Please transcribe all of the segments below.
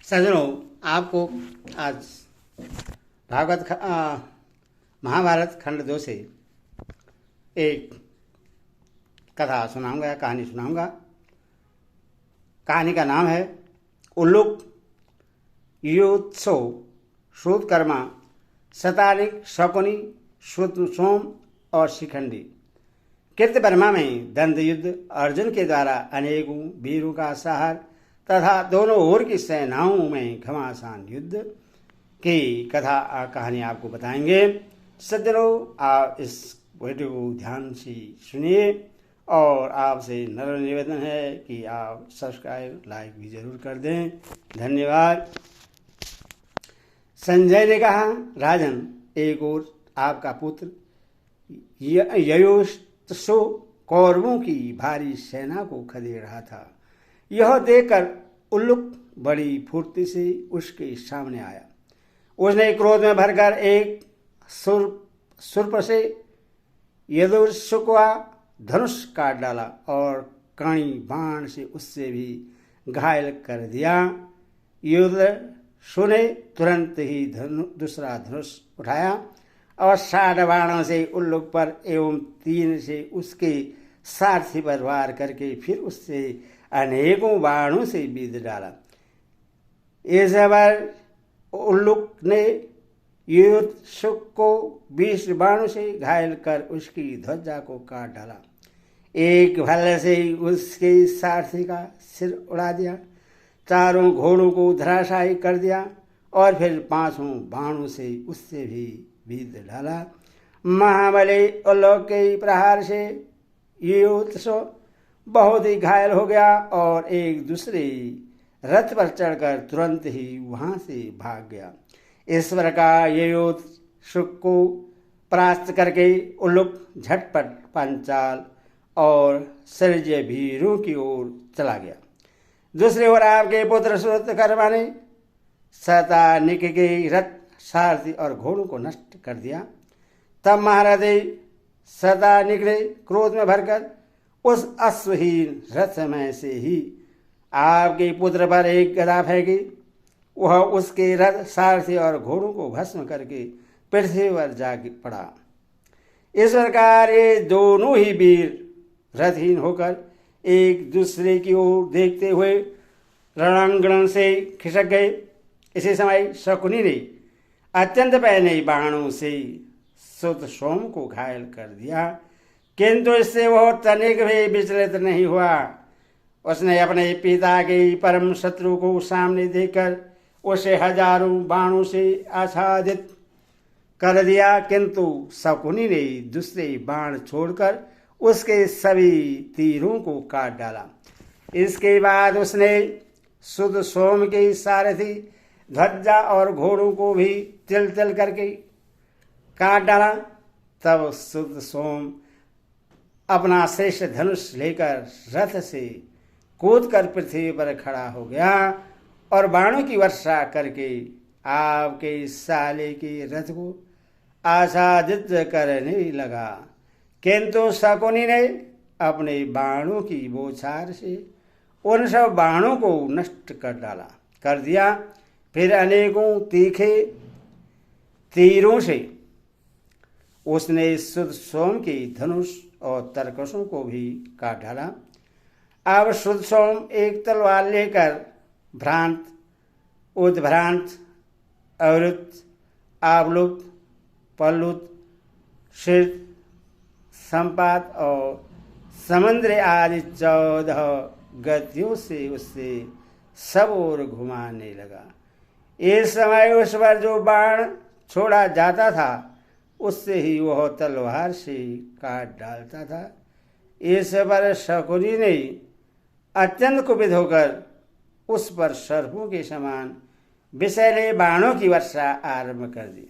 सज्जनों, आपको आज महाभारत खंड 2 से एक कथा सुनाऊंगा या कहानी सुनाऊंगा। कहानी का नाम है उल्लुक, युत्सव, श्रुतकर्मा, शतानिक, शकुनी, श्रुतसोम और शिखंडी। कृतवर्मा में द्वंद्व युद्ध, अर्जुन के द्वारा अनेकों वीरों का संहार तथा दोनों ओर की सेनाओं में घमासान युद्ध की कथा कहानी आपको बताएंगे। सज्जनों, आप इस वीडियो को ध्यान से सुनिए और आपसे नम्र निवेदन है कि आप सब्सक्राइब लाइक भी जरूर कर दें। धन्यवाद। संजय ने कहा, राजन, एक ओर आपका पुत्र ययुष्टसु कौरवों की भारी सेना को खदेड़ रहा था। यह देखकर उल्लुक बड़ी फुर्ती से उसके सामने आया। उसने क्रोध में भरकर एक सुर्प से यदुर्सु का धनुष काट डाला और कणी बाण से उससे भी घायल कर दिया। युधिष्ठिर ने तुरंत ही दूसरा धनुष उठाया और 60 बाणों से उल्लुक पर एवं 3 से उसके सारथी पर वार करके फिर उससे अनेकों बाणों से बीध डाला। इस बार उल्लुक ने युधिष्ठिर को 20 बाणों से घायल कर उसकी ध्वजा को काट डाला। एक भल्ले से उसके सारथी का सिर उड़ा दिया, 4 घोड़ों को धराशायी कर दिया और फिर 5 बाणों से उससे भी बीध डाला। महाबली उल्लुक के प्रहार से युधिष्ठिर बहुत ही घायल हो गया और एक दूसरे रथ पर चढ़कर तुरंत ही वहां से भाग गया। इस प्रकार युधिष्ठिर को परास्त करके उल्लुक झटपट पांचाल और सर्जय वीरों की ओर चला गया। दूसरी ओर आपके पुत्र श्रुतकर्मा ने शतानिक के रथ, सारथी और घोड़ों को नष्ट कर दिया। तब महारथी शतानिक ने क्रोध में भरकर उस अश्वहीन रथ में से ही आपके पुत्र पर एक गदा फेंकी। वह उसके रथ, सारथी और घोड़ों को भस्म करके पृथ्वी पर जा पड़ा। इस प्रकार ये दोनों ही वीर रथहीन होकर एक दूसरे की ओर देखते हुए रणांगण से खिसक गए। इसी समय शकुनी ने अत्यंत पैने बाणों से श्रुतसोम को घायल कर दिया, किंतु इससे वह तनिक भी विचलित नहीं हुआ। उसने अपने पिता के परम शत्रु को सामने देखकर उसे हजारों बाणों से आच्छादित कर दिया, किंतु शकुनी ने दूसरे बाण छोड़कर उसके सभी तीरों को काट डाला। इसके बाद उसने श्रुतसोम के सारथी, ध्वजा और घोड़ों को भी तिल तिल करके काट डाला। तब श्रुतसोम अपना श्रेष्ठ धनुष लेकर रथ से कूदकर पृथ्वी पर खड़ा हो गया और बाणों की वर्षा करके आपके साले के रथ को आच्छादित करने लगा, किंतु शकुनी ने अपने बाणों की बौछार से उन सब बाणों को नष्ट कर दिया। फिर अनेकों तीखे तीरों से उसने श्रुतसोम के धनुष और तरकसों को भी काट डाला। अब श्रुतसोम एक तलवार लेकर भ्रांत, उद्भ्रांत, अवृत, आवलुत, पल्लुत, शीर्ष, संपात और समुद्र आदि 14 गतियों से उससे सब ओर घुमाने लगा। इस समय उस पर जो बाण छोड़ा जाता था उससे ही वह तलवार से काट डालता था। इस पर शकुनी ने अत्यंत कुपित होकर उस पर सर्पों के समान विषैले बाणों की वर्षा आरंभ कर दी,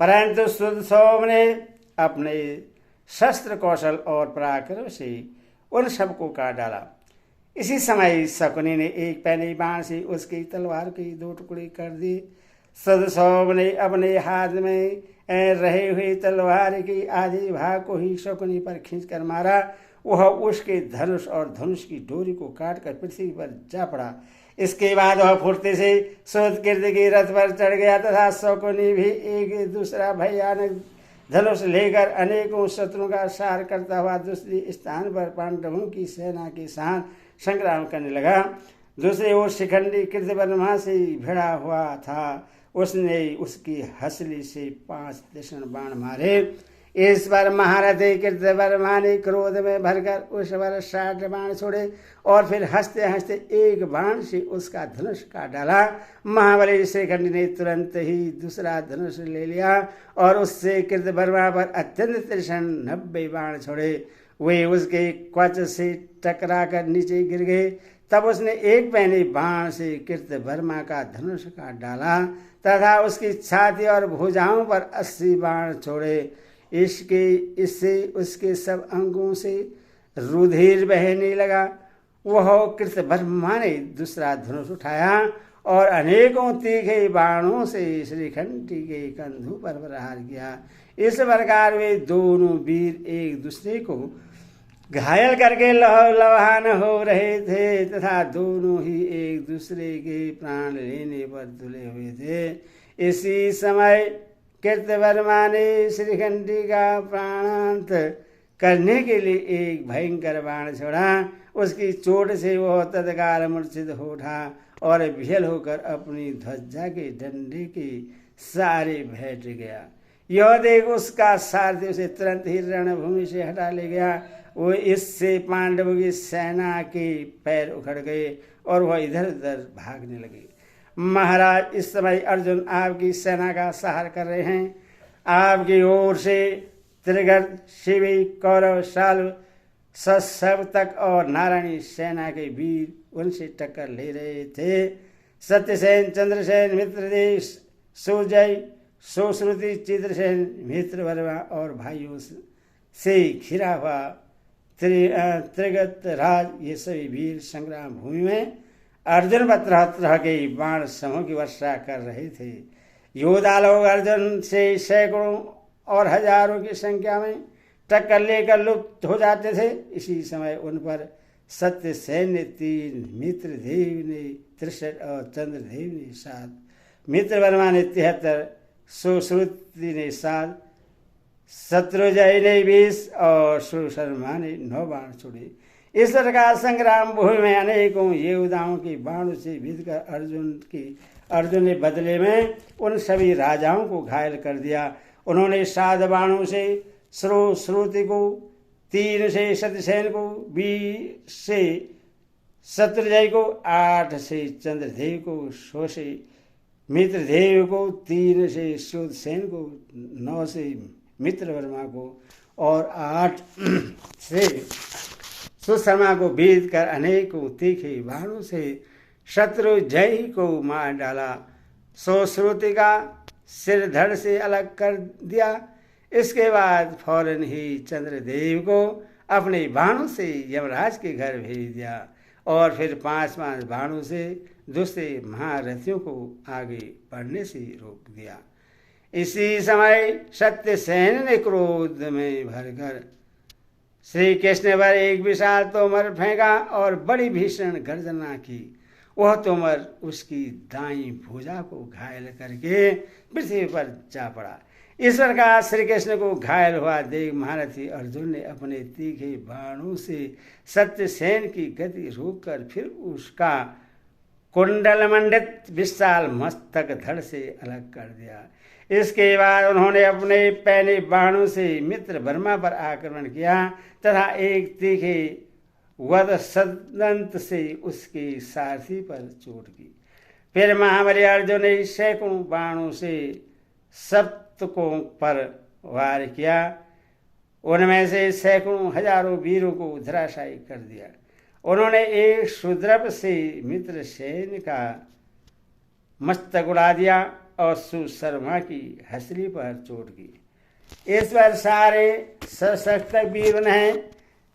परंतु श्रुतसोम ने अपने शस्त्र कौशल और पराक्रम से उन सबको काट डाला। इसी समय शकुनी ने एक पैने बाण से उसकी तलवार के 2 टुकड़े कर दिए। श्रुतसोम ने अपने हाथ में रहे हुए तलवार के आधे भाग को ही शकुनी पर खींचकर मारा। वह उसके धनुष और धनुष की डोरी को काटकर पृथ्वी पर जा पड़ा। इसके बाद वह फुर्ती से शूद्रकृत के रथ पर चढ़ गया तथा शकुनी भी एक दूसरा भयानक धनुष लेकर अनेकों शत्रुओं का सार करता हुआ दूसरी स्थान पर पांडवों की सेना के साथ संग्राम करने लगा। दूसरी ओर शिखंडी कृतवर्मा से भिड़ा हुआ था। उसने उसकी हसली से 5 तीक्ष्ण बाण मारे। इस पर महारथी कृतवर्मा ने क्रोध में भरकर उस पर 60 बाण छोड़े और फिर हंसते हंसते एक बाण से उसका धनुष काट डाला। महाबली शिखंडी ने तुरंत ही दूसरा धनुष ले लिया और उससे कृतवर्मा पर अत्यंत तीक्ष्ण 90 बाण छोड़े। वे उसके कवच से टकरा कर नीचे गिर गए। तब उसने एक पहने बाण से कृतवर्मा का धनुष काट डाला तथा उसकी छाती और भुजाओं पर 80 बाण छोड़े। इससे उसके सब अंगों से रुधिर बहने लगा। वह कृतवर्मा ने दूसरा धनुष उठाया और अनेकों तीखे बाणों से श्रीखंडी के कंधों पर प्रहार किया। इस प्रकार वे दोनों वीर एक दूसरे को घायल करके लवाहन हो रहे थे तथा दोनों ही एक दूसरे के प्राण लेने पर तुले हुए थे। इसी समय कृतवर्मा ने श्रीखंडी का प्राणांत करने के लिए एक भयंकर बाण छोड़ा। उसकी चोट से वह तत्काल मूर्छित हो उठा और विहल होकर अपनी ध्वजा के डंडे के सहारे बैठ गया। यह देख उसका सारथी उसे तुरंत ही रणभूमि से हटा ले गया। वो इससे पांडवों की सेना के पैर उखड़ गए और वह इधर उधर भागने लगे। महाराज, इस समय अर्जुन आपकी सेना का सहार कर रहे हैं। आपकी ओर से त्रिगर्त, शिवी, कौरव, शाल्व, सशब्तक और नारायणी सेना के वीर उनसे टक्कर ले रहे थे। सत्यसेन, चंद्रसेन, मित्रदेव, सुजय, सुश्रुति, चित्रसेन, मित्रवर्मा और भाइयों से घिरा हुआ त्रिगत राज, ये सभी वीर संग्राम भूमि में अर्जुन पर तरह के बाण समूह की वर्षा कर रहे थे। योद्धा लोग अर्जुन से सैकड़ों और हजारों की संख्या में टक्कर लेकर लुप्त हो जाते थे। इसी समय उन पर सत्यसेन ने 3, मित्रदेव ने 63 और चंद्रदेव ने 7, मित्रवर्मा ने 73, सुश्रुति ने 7, शत्रुंजय ने 20 और सुशर्मा ने 9 बाण छोड़े। इस प्रकार संग्राम भूमि में अनेकों योद्धाओं के बाणों से विध कर अर्जुन ने बदले में उन सभी राजाओं को घायल कर दिया। उन्होंने 7 बाणों से श्रुति को, 3 से सत्यसेन को, 20 से शत्रुंजय को, 8 से चंद्रदेव को, 100 से मित्रदेव को, 3 से सुदसेन को, 9 से मित्रवर्मा को और 8 से सुशर्मा को बीत कर अनेकों तीखे बाणों से शत्रुंजय को मार डाला। सुश्रुति का सिर धड़ से अलग कर दिया। इसके बाद फौरन ही चंद्रदेव को अपने बाणों से यमराज के घर भेज दिया और फिर 5 बाणों से दूसरे महारथियों को आगे बढ़ने से रोक दिया। इसी समय सत्यसेन ने क्रोध में भरकर श्री कृष्ण पर एक विशाल तोमर फेंका और बड़ी भीषण गर्जना की। वह तोमर उसकी दाईं भुजा को घायल करके पृथ्वी पर जा पड़ा। इस प्रकार श्री कृष्ण को घायल हुआ देख महारथी अर्जुन ने अपने तीखे बाणों से सत्यसेन की गति रोककर फिर उसका कुंडल मंडित विशाल मस्तक धड़ से अलग कर दिया। इसके बाद उन्होंने अपने पहने बाणों से मित्रवर्मा पर आक्रमण किया तथा एक तीखे वधसदंत से उसके सारथी पर चोट की। फिर महाबली अर्जुन ने सैकड़ों बाणों से सप्तकों पर वार किया। उनमें से सैकड़ों हजारों वीरों को धराशायी कर दिया। उन्होंने एक सुद्रभ से मित्रसेन का मस्तक उड़ा दिया और सुशर्मा की हसली पर चोट की। इस पर सारे सशक्त वीर ने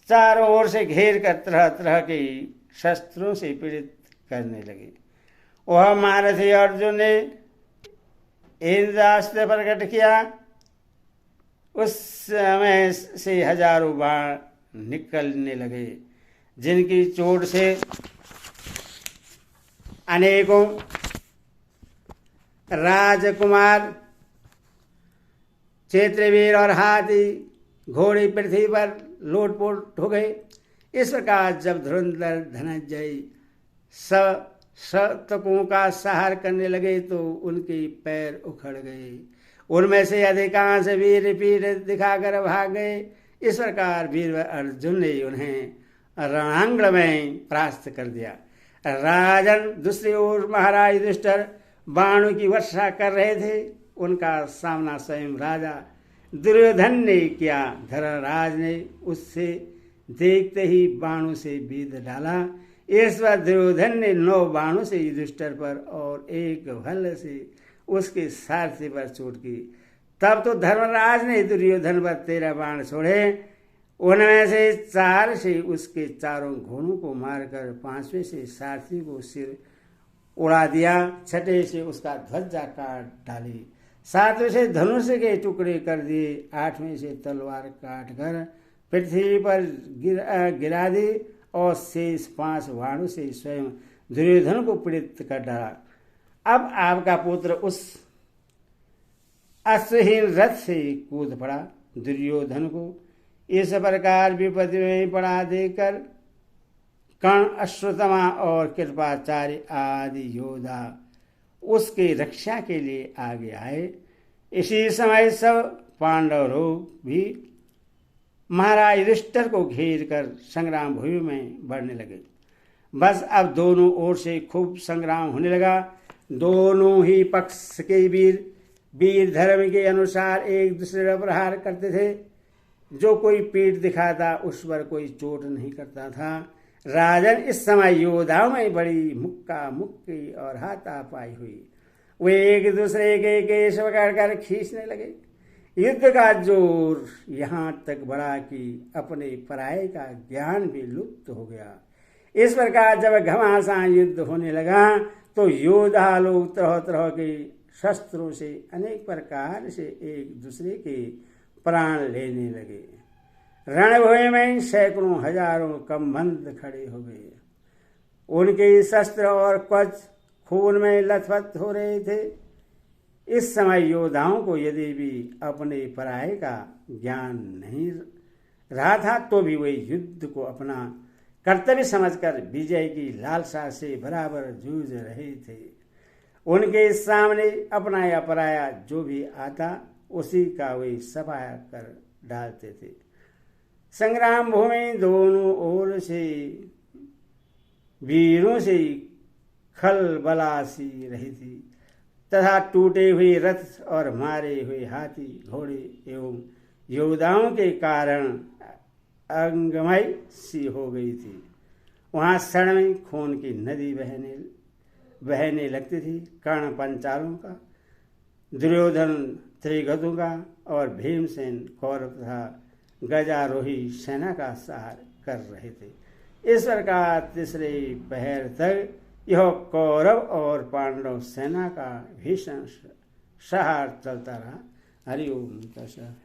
चारों ओर से घेर कर तरह तरह के शस्त्रों से पीड़ित करने लगे। वह महारथी अर्जुन ने इंद्रास्त्र प्रकट किया। उस समय से हजारों बाण निकलने लगे जिनकी चोट से अनेकों राजकुमार, क्षेत्रवीर और हाथी घोड़े पृथ्वी पर लोटपोट हो गए। इस प्रकार जब धुरंधर धनंजय शतकों का सहार करने लगे तो उनके पैर उखड़ गए। उनमें से अधिकांश वीर पीठ दिखाकर भाग गए। इस प्रकार वीर अर्जुन ने उन्हें रणांगण में परास्त कर दिया। राजन, दूसरी ओर महाराज युधिष्ठिर बाणों की वर्षा कर रहे थे। उनका सामना स्वयं राजा दुर्योधन ने किया। धर्मराज ने उससे देखते ही बाणों से बीध डाला। इस बार दुर्योधन ने 9 बाणों से युधिष्ठिर पर और 1 भल्ल से उसके सारथी पर चोट की। तब तो धर्मराज ने दुर्योधन पर 13 बाण छोड़े। उनमें से 4 से उसके चारों घोड़ों को मारकर 5वें से सारथी को सिर उड़ा दिया। 6ठे से उसका ध्वजा काट डाली। 7वें से धनुष के टुकड़े कर दिए। 8वें से तलवार काट कर पृथ्वी पर गिरा दी और शेष 5 बाणों से स्वयं दुर्योधन को पीड़ित कर डाला। अब आपका पुत्र उस अश्वहीन रथ से कूद पड़ा। दुर्योधन को इस प्रकार विपत्ति में पड़ा देकर कर्ण, अश्वत्थामा और कृपाचार्य आदि योद्धा उसके रक्षा के लिए आगे आए। इसी समय सब पांडव लोग भी महाराज युधिष्ठिर को घेर कर संग्राम भूमि में बढ़ने लगे। बस अब दोनों ओर से खूब संग्राम होने लगा। दोनों ही पक्ष के वीर धर्म के अनुसार एक दूसरे पर प्रहार करते थे। जो कोई पीठ दिखाता उस पर कोई चोट नहीं करता था। राजन, इस समय योद्धाओं में बड़ी मुक्का मुक्की और हाथापाई हुई। वे एक दूसरे के केश पकड़कर खींचने लगे। युद्ध का जोर यहाँ तक बढ़ा कि अपने पराये का ज्ञान भी लुप्त हो गया। इस प्रकार जब घमासान युद्ध होने लगा तो योद्धा लोग तरह तरह के शस्त्रों से अनेक प्रकार से एक दूसरे के प्राण लेने लगे। रणभूमि में सैकड़ों हजारों कमबंद खड़े हो गए। उनके शस्त्र और कवच खून में लथपथ हो रहे थे। इस समय योद्धाओं को यदि भी अपने पराये का ज्ञान नहीं रहा था तो भी वे युद्ध को अपना कर्तव्य समझकर विजय की लालसा से बराबर जूझ रहे थे। उनके सामने अपना या पराया जो भी आता उसी का वे सफाया कर डालते थे। संग्राम भूमि दोनों ओर से वीरों से खलबलासी रही थी तथा टूटे हुए रथ और मारे हुए हाथी घोड़े एवं योद्धाओं के कारण अंगमय सी हो गई थी। वहाँ क्षण में खून की नदी बहने लगती थी। कर्ण पंचालों का, दुर्योधन त्रिगतों का और भीमसेन कौरव तथा गजारोही सेना का सहार कर रहे थे। इस प्रकार तीसरे पहर तक यह कौरव और पांडव सेना का भीषण सहार चलता रहा। हरि ओम तत्सत।